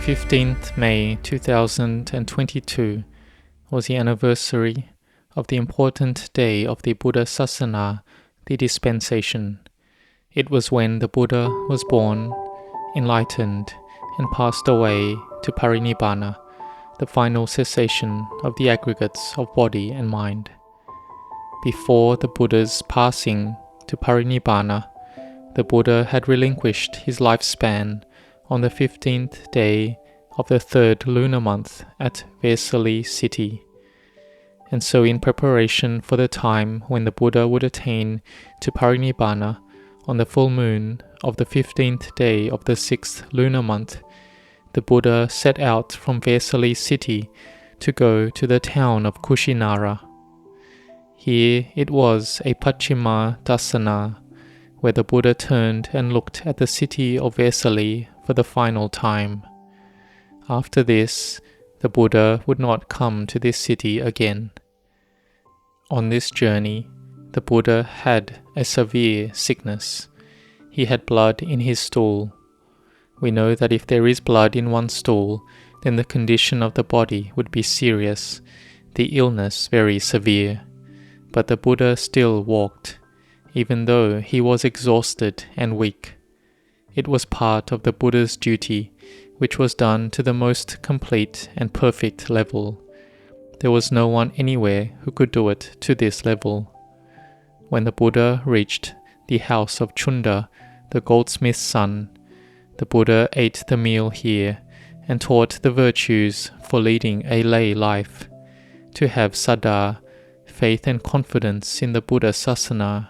15th May 2022 was the anniversary of the important day of the Buddha Sasana, the dispensation. It was when the Buddha was born, enlightened, and passed away to Parinibbana, the final cessation of the aggregates of body and mind. Before the Buddha's passing to Parinibbana, the Buddha had relinquished his lifespan on the 15th day of the 3rd lunar month at Vesali city. And so in preparation for the time when the Buddha would attain to Parinibbana on the full moon of the 15th day of the 6th lunar month, the Buddha set out from Vesali city to go to the town of Kushinara. Here it was a Pachima Dasana, where the Buddha turned and looked at the city of Vesali for the final time. After this, the Buddha would not come to this city again. On this journey, the Buddha had a severe sickness. He had blood in his stool. We know that if there is blood in one's stool, then the condition of the body would be serious, the illness very severe. But the Buddha still walked, even though he was exhausted and weak. It was part of the Buddha's duty, which was done to the most complete and perfect level. There was no one anywhere who could do it to this level. When the Buddha reached the house of Chunda, the goldsmith's son, the Buddha ate the meal here and taught the virtues for leading a lay life, to have saddha, faith and confidence in the Buddha Sasana,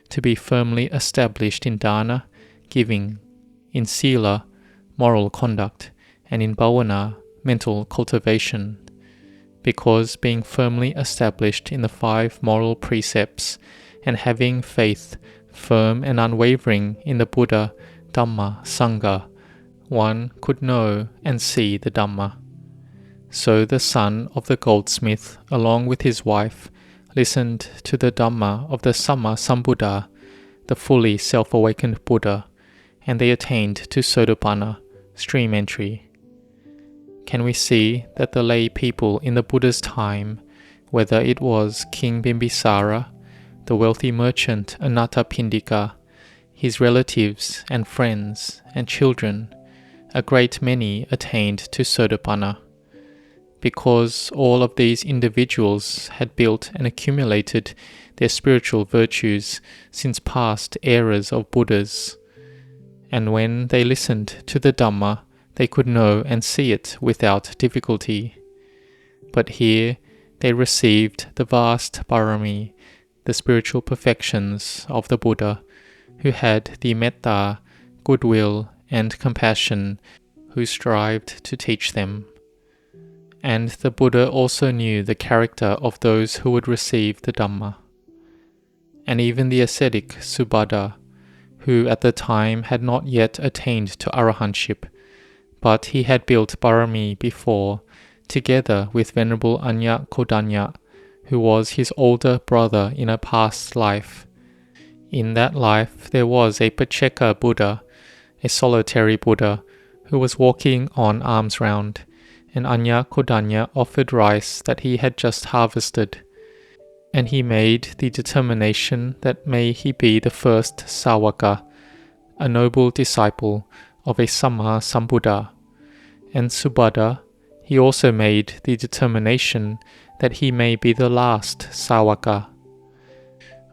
to be firmly established in dana, giving, in sila, moral conduct, and in bhavana, mental cultivation. Because being firmly established in the 5 moral precepts and having faith firm and unwavering in the Buddha, Dhamma, Sangha, one could know and see the Dhamma. So the son of the goldsmith, along with his wife, listened to the Dhamma of the Samma Sambuddha, the fully self-awakened Buddha, and they attained to Sotapanna, stream entry. Can we see that the lay people in the Buddha's time, whether it was King Bimbisara, the wealthy merchant Anathapindika, his relatives and friends and children, a great many attained to Sotapanna. Because all of these individuals had built and accumulated their spiritual virtues since past eras of Buddhas. And when they listened to the Dhamma, they could know and see it without difficulty. But here they received the vast parami, the spiritual perfections of the Buddha, who had the metta, goodwill and compassion, who strived to teach them. And the Buddha also knew the character of those who would receive the Dhamma. And even the ascetic Subhada, who at the time had not yet attained to arahantship, but he had built parami before, together with Venerable Anya Kodanya, who was his older brother in a past life. In that life there was a Pacceka Buddha, a solitary Buddha, who was walking on alms round, and Anya Kodanya offered rice that he had just harvested. And he made the determination that may he be the first Sawaka, a noble disciple of a Samma Sambuddha. And Subhada, he also made the determination that he may be the last Sawaka.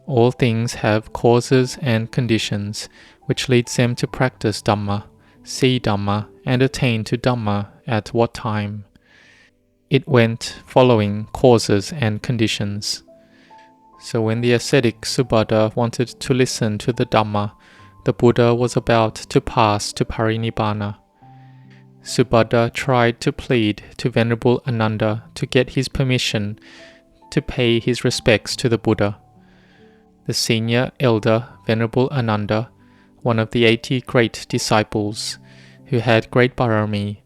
All things have causes and conditions, which leads them to practice Dhamma, see Dhamma, and attain to Dhamma at what time. It went following causes and conditions. So when the ascetic Subhada wanted to listen to the Dhamma, the Buddha was about to pass to Parinibbana. Subhada tried to plead to Venerable Ananda to get his permission to pay his respects to the Buddha. The senior elder Venerable Ananda, one of the 80 great disciples, who had great parami,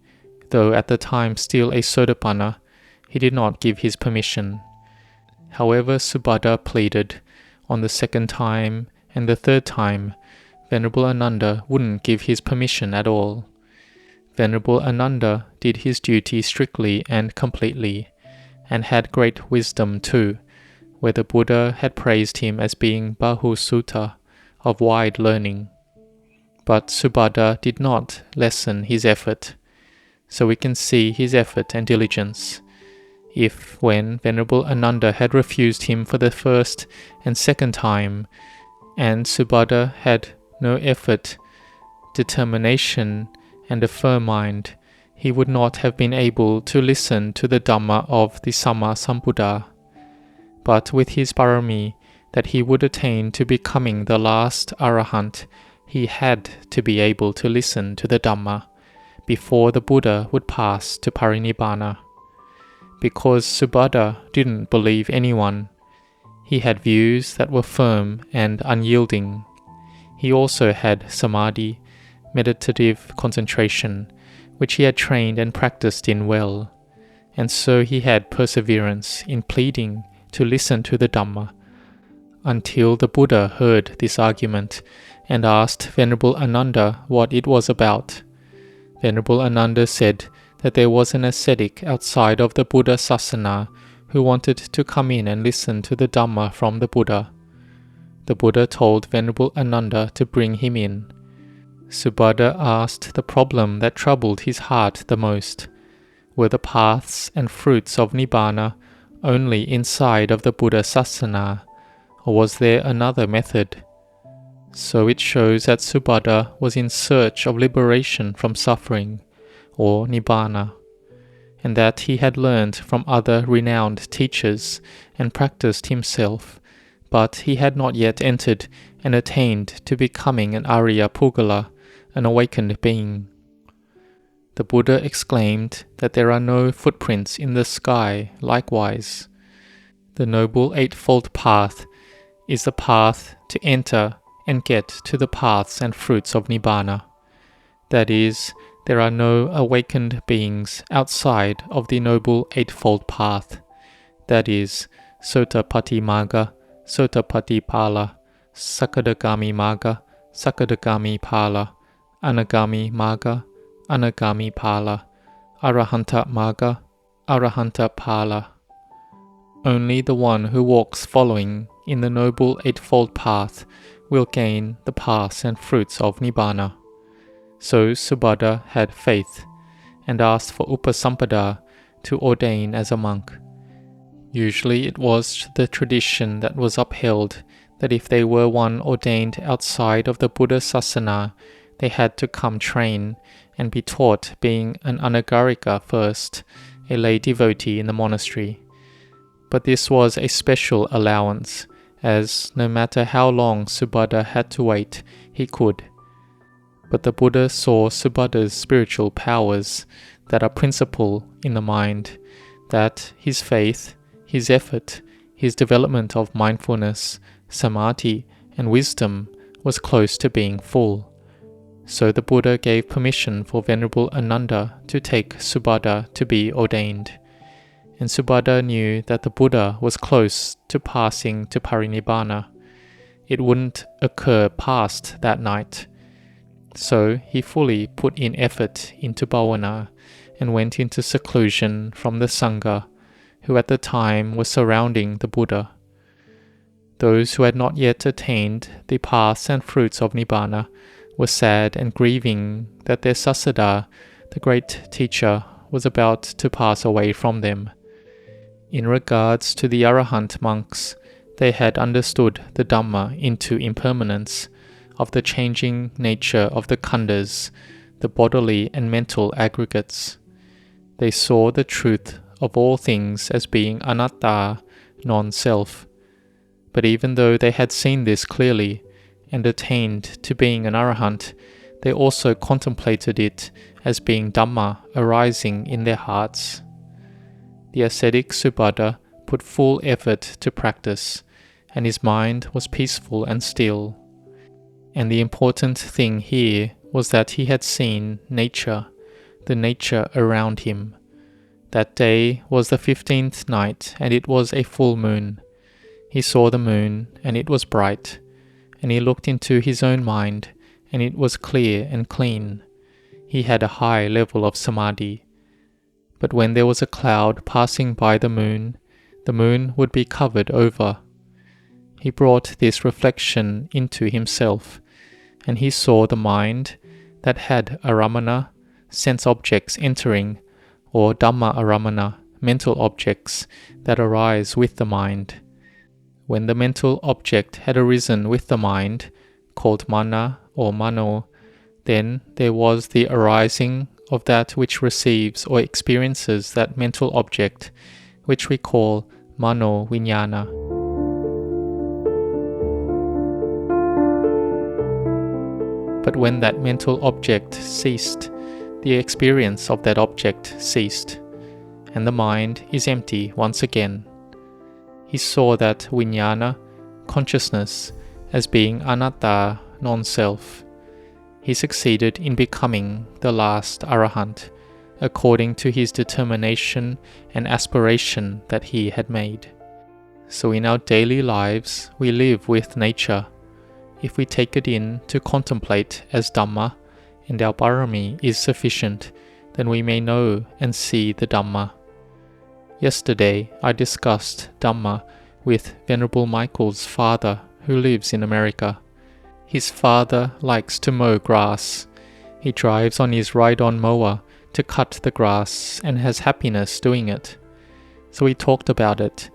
though at the time still a Sotapanna, he did not give his permission. However, Subhada pleaded on the 2nd time and the 3rd time, Venerable Ananda wouldn't give his permission at all. Venerable Ananda did his duty strictly and completely, and had great wisdom too, where the Buddha had praised him as being Bahusutta, of wide learning. But Subhada did not lessen his effort, so we can see his effort and diligence. If, when Venerable Ananda had refused him for the first and second time, and Subhada had no effort, determination, and a firm mind, he would not have been able to listen to the Dhamma of the Samma Sambuddha. But with his parami, that he would attain to becoming the last Arahant, he had to be able to listen to the Dhamma before the Buddha would pass to Parinibbana. Because Subhada didn't believe anyone, he had views that were firm and unyielding. He also had samadhi, meditative concentration, which he had trained and practiced in well, and so he had perseverance in pleading to listen to the Dhamma, until the Buddha heard this argument and asked Venerable Ananda what it was about. Venerable Ananda said that there was an ascetic outside of the Buddha Sasana who wanted to come in and listen to the Dhamma from the Buddha. The Buddha told Venerable Ananda to bring him in. Subhada asked the problem that troubled his heart the most. Were the paths and fruits of Nibbana only inside of the Buddha Sasana, or was there another method? So it shows that Subhada was in search of liberation from suffering, or Nibbana, and that he had learned from other renowned teachers and practiced himself, but he had not yet entered and attained to becoming an Arya Pugala, an awakened being. The Buddha exclaimed that there are no footprints in the sky likewise. The Noble Eightfold Path is the path to enter and get to the paths and fruits of Nibbana. That is, there are no awakened beings outside of the Noble Eightfold Path. That is, Sotapatti Magga, Sotapatti Pala, Sakadagami Magga, Sakadagami Pala, Anagami Magga, Anagami Pala, Arahanta Magga, Arahanta Pala. Only the one who walks following in the Noble Eightfold Path will gain the paths and fruits of Nibbana. So Subhada had faith and asked for Upasampada to ordain as a monk. Usually it was the tradition that was upheld that if they were one ordained outside of the Buddha Sasana, they had to come train and be taught being an anagarika first, a lay devotee in the monastery. But this was a special allowance, as no matter how long Subhada had to wait, he could. But the Buddha saw Subhada's spiritual powers that are principal in the mind, that his faith, his effort, his development of mindfulness, samadhi, and wisdom was close to being full. So the Buddha gave permission for Venerable Ananda to take Subhada to be ordained. And Subhada knew that the Buddha was close to passing to Parinibbana. It wouldn't occur past that night. So he fully put in effort into bhavana and went into seclusion from the Sangha, who at the time were surrounding the Buddha. Those who had not yet attained the paths and fruits of Nibbana were sad and grieving that their Sasada, the great teacher, was about to pass away from them. In regards to the Arahant monks, they had understood the Dhamma into impermanence, of the changing nature of the khandhas, the bodily and mental aggregates. They saw the truth of all things as being anatta, non-self. But even though they had seen this clearly and attained to being an Arahant, they also contemplated it as being Dhamma arising in their hearts. The ascetic Subhada put full effort to practice, and his mind was peaceful and still. And the important thing here was that he had seen nature, the nature around him. That day was the 15th night, and it was a full moon. He saw the moon, and it was bright, and he looked into his own mind, and it was clear and clean. he had a high level of samadhi. But when there was a cloud passing by the moon would be covered over. He brought this reflection into himself, and he saw the mind that had aramana, sense objects entering, or Dhamma aramana, mental objects that arise with the mind. When the mental object had arisen with the mind, called mana or mano, then there was the arising of that which receives or experiences that mental object, which we call mano vijnana. But when that mental object ceased, the experience of that object ceased, and the mind is empty once again. He saw that vijnana, consciousness, as being anatta, non-self. He succeeded in becoming the last arahant, according to his determination and aspiration that he had made. So in our daily lives, we live with nature. If we take it in to contemplate as Dhamma, and our parami is sufficient, then we may know and see the Dhamma. Yesterday, I discussed Dhamma with Venerable Michael's father, who lives in America. His father likes to mow grass. He drives on his ride-on mower to cut the grass and has happiness doing it. So we talked about it,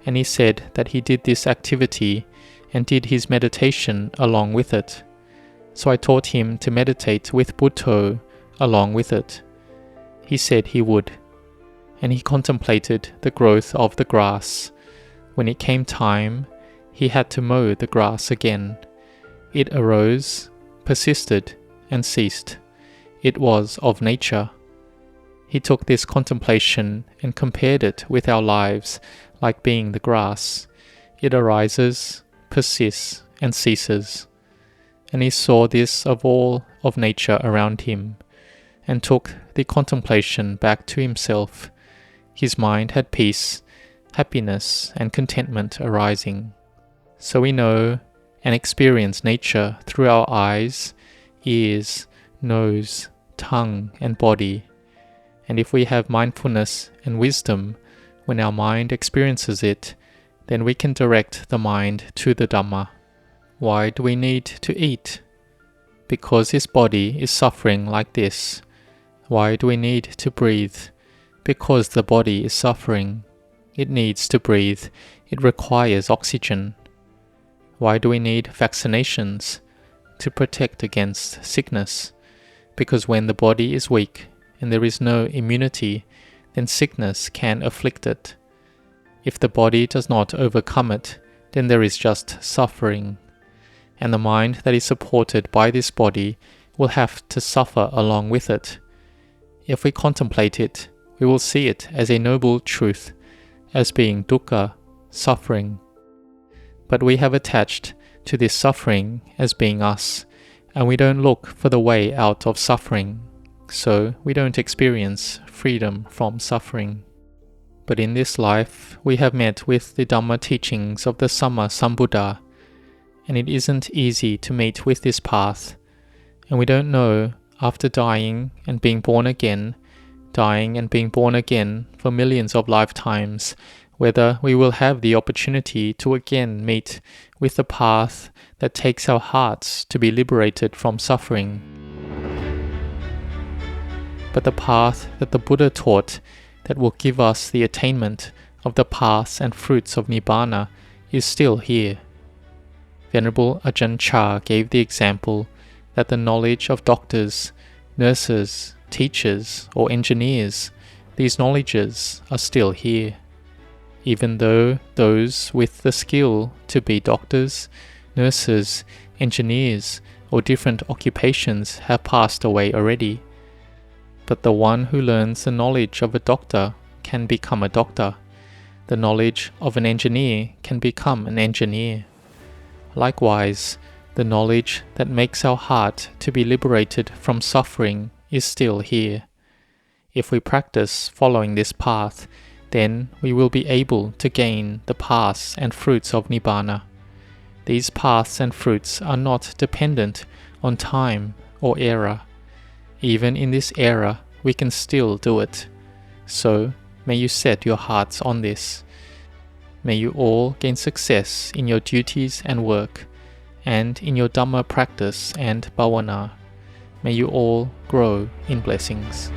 and he said that he did this activity and did his meditation along with it. So I taught him to meditate with Buddho along with it. He said he would, and he contemplated the growth of the grass. When it came time, he had to mow the grass again. It arose, persisted, and ceased. It was of nature. He took this contemplation and compared it with our lives, like being the grass. It arises, persists, and ceases. And he saw this of all of nature around him, and took the contemplation back to himself. His mind had peace, happiness, and contentment arising. So we know and experience nature through our eyes, ears, nose, tongue, and body. And if we have mindfulness and wisdom, when our mind experiences it, then we can direct the mind to the Dhamma. Why do we need to eat? Because this body is suffering like this. Why do we need to breathe? Because the body is suffering. It needs to breathe. It requires oxygen. Why do we need vaccinations? To protect against sickness. Because when the body is weak and there is no immunity, then sickness can afflict it. If the body does not overcome it, then there is just suffering. And the mind that is supported by this body will have to suffer along with it. If we contemplate it, we will see it as a noble truth, as being dukkha, suffering. But we have attached to this suffering as being us, and we don't look for the way out of suffering, so we don't experience freedom from suffering. But in this life, we have met with the Dhamma teachings of the Samma Sambuddha, and it isn't easy to meet with this path, and we don't know, after dying and being born again for millions of lifetimes, whether we will have the opportunity to again meet with the path that takes our hearts to be liberated from suffering. But the path that the Buddha taught that will give us the attainment of the paths and fruits of Nibbana is still here. Venerable Ajahn Chah gave the example that the knowledge of doctors, nurses, teachers, or engineers, these knowledges are still here. Even though those with the skill to be doctors, nurses, engineers, or different occupations have passed away already. But the one who learns the knowledge of a doctor can become a doctor. The knowledge of an engineer can become an engineer. Likewise, the knowledge that makes our heart to be liberated from suffering is still here. If we practice following this path, then we will be able to gain the paths and fruits of Nibbana. These paths and fruits are not dependent on time or era. Even in this era, we can still do it. So, may you set your hearts on this. May you all gain success in your duties and work, and in your Dhamma practice and bhavana. May you all grow in blessings.